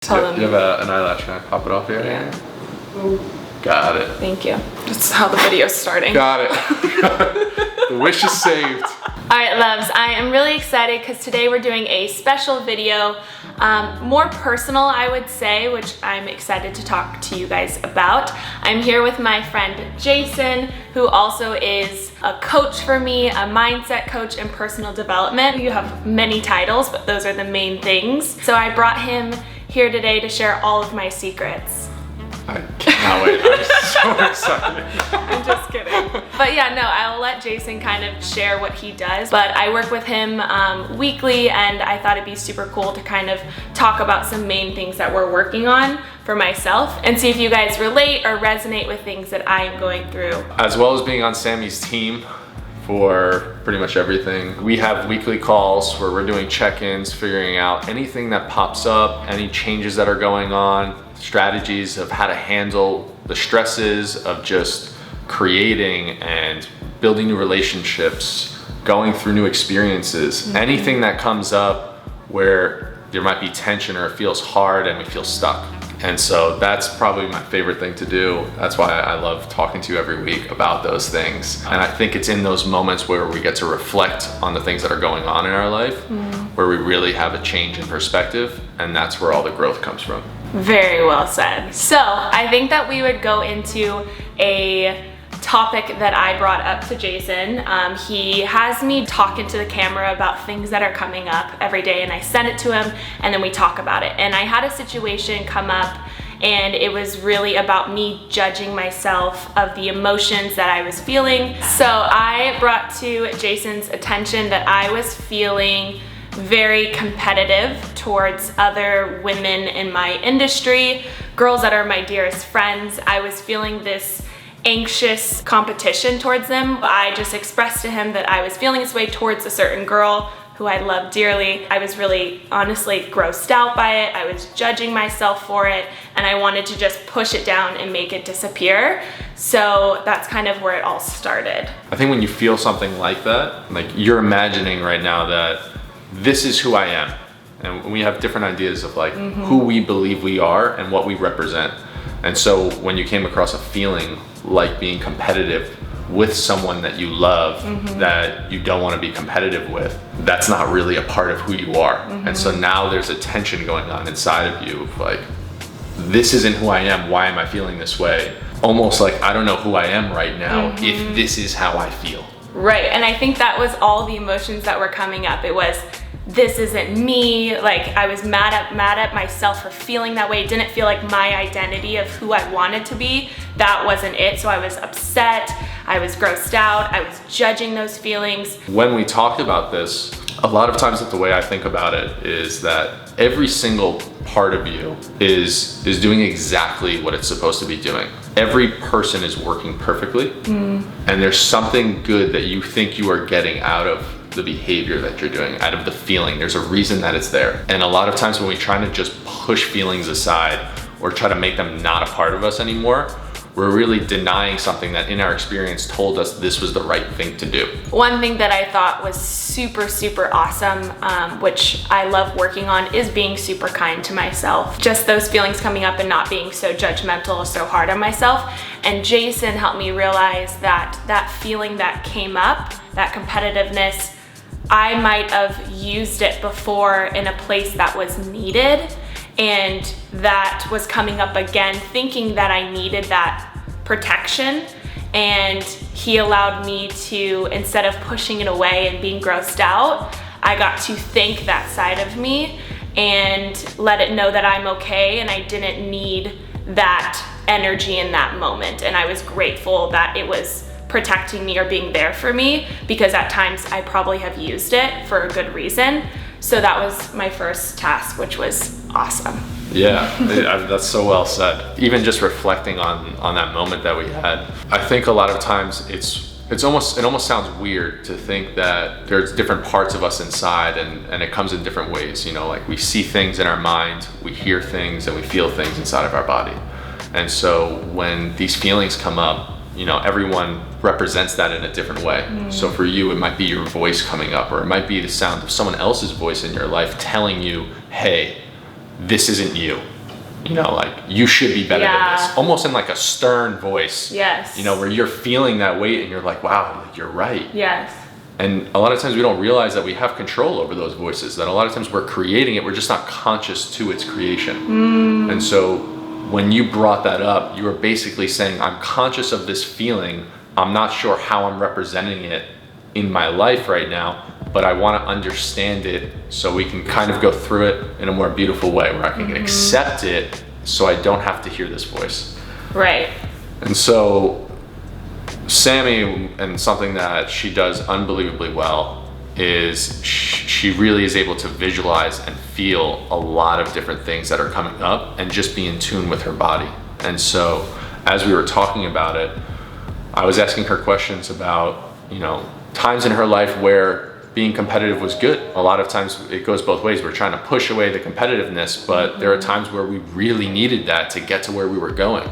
Tell them. You have an eyelash, can I pop it off here? Yeah. Got it. Thank you. That's how the video's starting. Got it. The wish is saved. All right, loves, I am really excited because today we're doing a special video, more personal, I would say, which I'm excited to talk to you guys about. I'm here with my friend Jason, who also is a coach for me, a mindset coach and personal development. You have many titles, but those are the main things. So I brought him here today to share all of my secrets. I cannot wait. I'm so excited. I'm just kidding. But yeah, no, I'll let Jason kind of share what he does. But I work with him weekly, and I thought it'd be super cool to kind of talk about some main things that we're working on for myself and see if you guys relate or resonate with things that I am going through. As well as being on Sammy's team for pretty much everything. We have weekly calls where we're doing check-ins, figuring out anything that pops up, any changes that are going on, strategies of how to handle the stresses of just creating and building new relationships, going through new experiences, anything that comes up where there might be tension or it feels hard and we feel stuck. And so that's probably my favorite thing to do. That's why I love talking to you every week about those things. And I think it's in those moments where we get to reflect on the things that are going on in our life, where we really have a change in perspective, and that's where all the growth comes from. Very well said. So I think that we would go into a topic that I brought up to Jason. He has me talking to the camera about things that are coming up every day, and I send it to him and then we talk about it. And I had a situation come up, and it was really about me judging myself of the emotions that I was feeling. So I brought to Jason's attention that I was feeling very competitive towards other women in my industry, girls that are my dearest friends. I was feeling this anxious competition towards them. I just expressed to him that I was feeling this way towards a certain girl who I love dearly. I was really honestly grossed out by it. I was judging myself for it, and I wanted to just push it down and make it disappear. So that's kind of where it all started. I think when you feel something like that, like you're imagining right now that this is who I am. And we have different ideas of like who we believe we are and what we represent. And so when you came across a feeling like being competitive with someone that you love, that you don't want to be competitive with, that's not really a part of who you are. And so now there's a tension going on inside of you of like, this isn't who I am, why am I feeling this way? Almost like I don't know who I am right now if this is how I feel. Right, and I think that was all the emotions that were coming up. It was, this isn't me. Like I was mad at myself for feeling that way. It didn't feel like my identity of who I wanted to be. That wasn't it. So I was upset, I was grossed out, I was judging those feelings. When we talked about this, a lot of times the way I think about it is that every single part of you is doing exactly what it's supposed to be doing. Every person is working perfectly, and there's something good that you think you are getting out of the behavior that you're doing, out of the feeling. There's a reason that it's there. And a lot of times when we try to just push feelings aside or try to make them not a part of us anymore, we're really denying something that in our experience told us this was the right thing to do. One thing that I thought was super awesome, which I love working on, is being super kind to myself. Just those feelings coming up and not being so judgmental or so hard on myself. And Jason helped me realize that that feeling that came up, that competitiveness, I might have used it before in a place that was needed, and that was coming up again thinking that I needed that protection. And he allowed me to, instead of pushing it away and being grossed out, I got to thank that side of me and let it know that I'm okay and I didn't need that energy in that moment. And I was grateful that it was protecting me or being there for me, because at times I probably have used it for a good reason. So that was my first task, which was awesome. Yeah, that's so well said. Even just reflecting on that moment that we had, I think a lot of times it almost sounds weird to think that there's different parts of us inside, and it comes in different ways. You know, like we see things in our mind, we hear things, and we feel things inside of our body. And so when these feelings come up, you know, everyone represents that in a different way. So for you, it might be your voice coming up, or it might be the sound of someone else's voice in your life telling you, hey, this isn't you. you know, like, you should be better than this. Almost in like a stern voice. Yes. You know, where you're feeling that weight and you're like, wow, you're right. Yes. And a lot of times we don't realize that we have control over those voices, that a lot of times we're creating it, we're just not conscious to its creation. And so when you brought that up, you were basically saying, I'm conscious of this feeling. I'm not sure how I'm representing it in my life right now, but I want to understand it so we can kind of go through it in a more beautiful way where I can accept it so I don't have to hear this voice. Right. And so Sami, and something that she does unbelievably well, is she really is able to visualize and feel a lot of different things that are coming up and just be in tune with her body. And so as we were talking about it, I was asking her questions about, you know, times in her life where being competitive was good. A lot of times it goes both ways. We're trying to push away the competitiveness, but there are times where we really needed that to get to where we were going.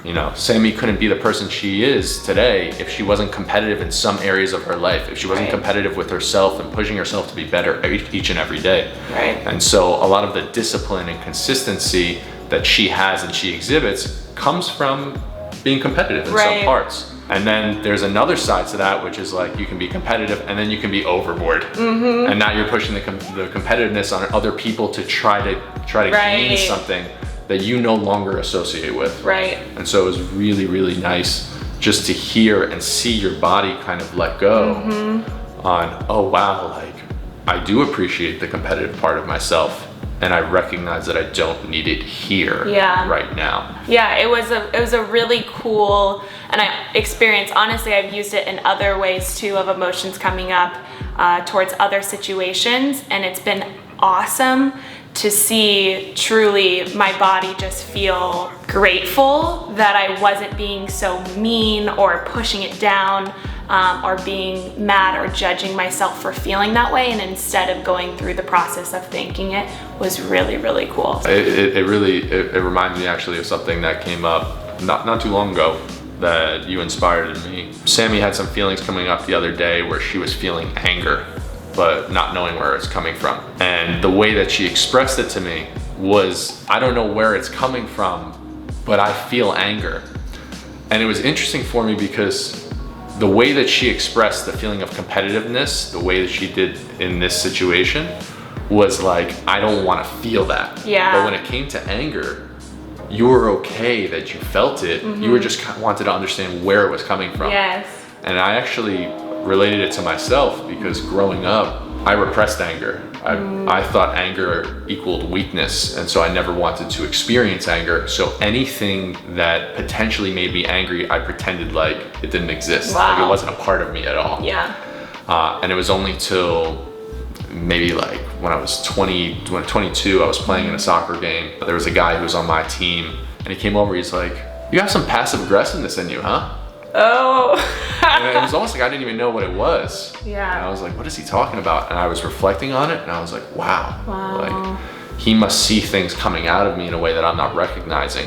You know, Sami couldn't be the person she is today if she wasn't competitive in some areas of her life, if she wasn't competitive with herself and pushing herself to be better each and every day. Right. And so a lot of the discipline and consistency that she has and she exhibits comes from being competitive in some parts. And then there's another side to that, which is like, you can be competitive and then you can be overboard. And now you're pushing the competitiveness on other people to try to gain something that you no longer associate with. Right. And so it was really, really nice just to hear and see your body kind of let go on, oh wow, like, I do appreciate the competitive part of myself, and I recognize that I don't need it here right now. Yeah, it was a really cool experience. Honestly, I've used it in other ways too, of emotions coming up towards other situations, and it's been awesome to see truly my body just feel grateful that I wasn't being so mean or pushing it down, or being mad or judging myself for feeling that way, and instead of going through the process of thinking it, was really, really cool. It reminds me actually of something that came up not too long ago that you inspired in me. Sami had some feelings coming up the other day where she was feeling anger, but not knowing where it's coming from. And the way that she expressed it to me was, I don't know where it's coming from, but I feel anger. And it was interesting for me because the way that she expressed the feeling of competitiveness, the way that she did in this situation, was like, I don't want to feel that. Yeah. But when it came to anger, you were okay that you felt it. You were just wanted to understand where it was coming from. Yes. And I actually related it to myself because growing up, I repressed anger. I thought anger equaled weakness, and so I never wanted to experience anger. So anything that potentially made me angry, I pretended like it didn't exist. Like it wasn't a part of me at all. Yeah. And it was only till maybe like when I was 22, I was playing in a soccer game. There was a guy who was on my team, and he came over, he's like, you have some passive aggressiveness in you, huh? Oh. And it was almost like I didn't even know what it was. Yeah. And I was like, what is he talking about? And I was reflecting on it, and I was like, wow. Like, he must see things coming out of me in a way that I'm not recognizing.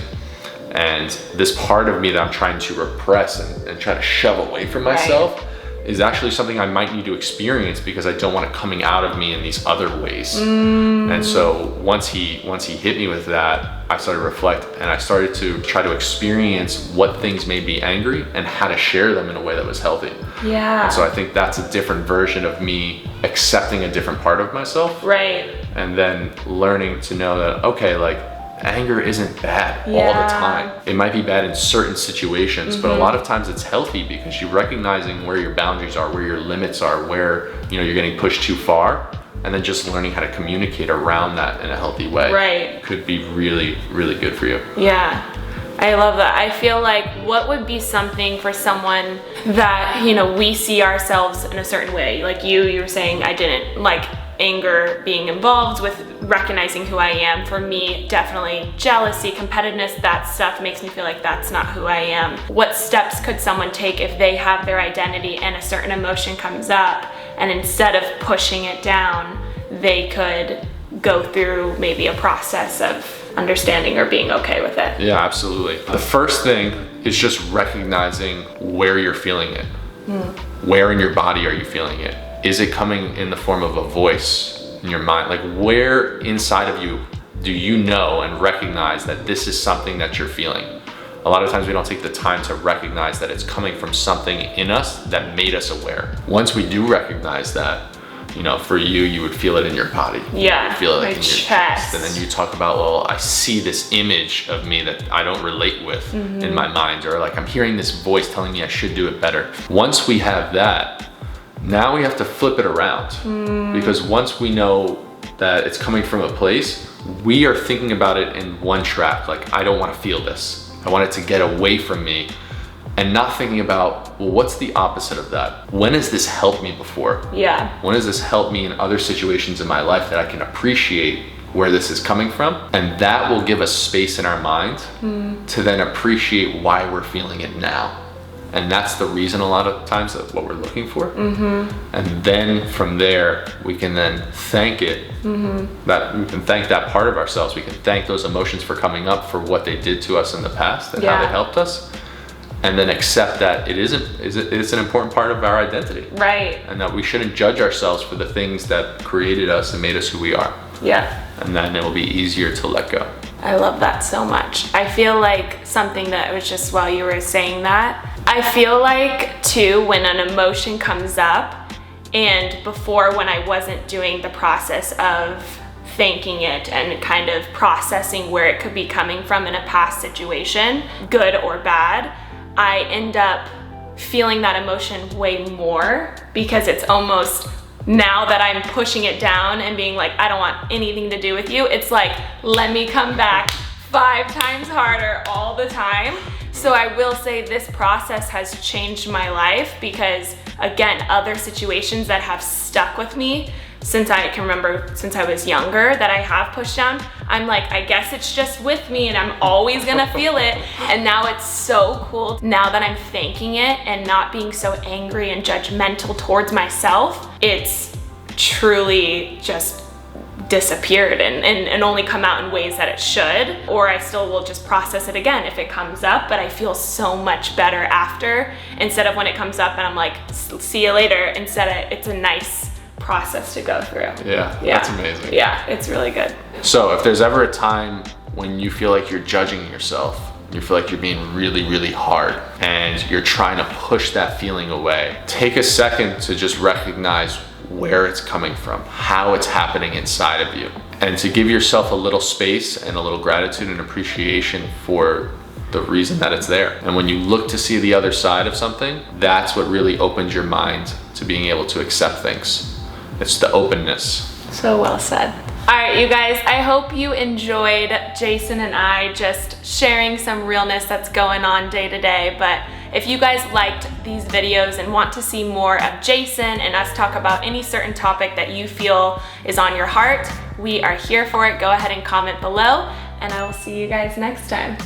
And this part of me that I'm trying to repress and try to shove away from myself is actually something I might need to experience because I don't want it coming out of me in these other ways. And so once he hit me with that, I started to reflect, and I started to try to experience what things made me angry and how to share them in a way that was healthy. Yeah. And so I think that's a different version of me accepting a different part of myself. Right. And then learning to know that, okay, like, anger isn't bad all the time. It might be bad in certain situations, but a lot of times it's healthy because you're recognizing where your boundaries are, where your limits are, where, you know, you're getting pushed too far, and then just learning how to communicate around that in a healthy way could be really, really good for you. Yeah. I love that. I feel like what would be something for someone that, you know, we see ourselves in a certain way. Like you were saying, I didn't like anger being involved with recognizing who I am. For me, definitely jealousy, competitiveness, that stuff makes me feel like that's not who I am. What steps could someone take if they have their identity and a certain emotion comes up, and instead of pushing it down, they could go through maybe a process of understanding or being okay with it? Yeah, absolutely. The first thing is just recognizing where you're feeling it. Where in your body are you feeling it? Is it coming in the form of a voice in your mind? Like, where inside of you do you know and recognize that this is something that you're feeling? A lot of times we don't take the time to recognize that it's coming from something in us that made us aware. Once we do recognize that, you know, for you, you would feel it in your body. Yeah, you would feel it like my in your chest. And then you talk about, well, I see this image of me that I don't relate with in my mind, or like I'm hearing this voice telling me I should do it better. Once we have that, now we have to flip it around. Because once we know that it's coming from a place, we are thinking about it in one track. Like, I don't want to feel this. I want it to get away from me. And not thinking about, well, what's the opposite of that? When has this helped me before? Yeah. When has this helped me in other situations in my life that I can appreciate where this is coming from? And that will give us space in our mind to then appreciate why we're feeling it now. And that's the reason a lot of times of what we're looking for. And then from there, we can then thank it. That we can thank that part of ourselves. We can thank those emotions for coming up, for what they did to us in the past and how they helped us. And then accept that it's an important part of our identity. Right. And that we shouldn't judge ourselves for the things that created us and made us who we are. Yeah. And then it will be easier to let go. I love that so much. I feel like something that was just while you were saying that, I feel like too, when an emotion comes up, and before when I wasn't doing the process of thanking it and kind of processing where it could be coming from in a past situation, good or bad, I end up feeling that emotion way more, because it's almost, now that I'm pushing it down and being like, I don't want anything to do with you, it's like, let me come back 5 times harder all the time. So I will say this process has changed my life, because again, other situations that have stuck with me since I can remember, since I was younger, that I have pushed down, I'm like, I guess it's just with me and I'm always gonna feel it. And now it's so cool, now that I'm thanking it and not being so angry and judgmental towards myself, it's truly just disappeared and only come out in ways that it should. Or I still will just process it again if it comes up, but I feel so much better after, instead of when it comes up and I'm like, see you later, instead of, it's a nice process to go through. Yeah, that's amazing. Yeah, it's really good. So if there's ever a time when you feel like you're judging yourself, you feel like you're being really, really hard, and you're trying to push that feeling away, take a second to just recognize where it's coming from, how it's happening inside of you, and to give yourself a little space and a little gratitude and appreciation for the reason that it's there. And when you look to see the other side of something, that's what really opens your mind to being able to accept things. It's the openness. So well said. All right, you guys, I hope you enjoyed Jason and I just sharing some realness that's going on day to day. But if you guys liked these videos and want to see more of Jason and us talk about any certain topic that you feel is on your heart, we are here for it. Go ahead and comment below, and I will see you guys next time.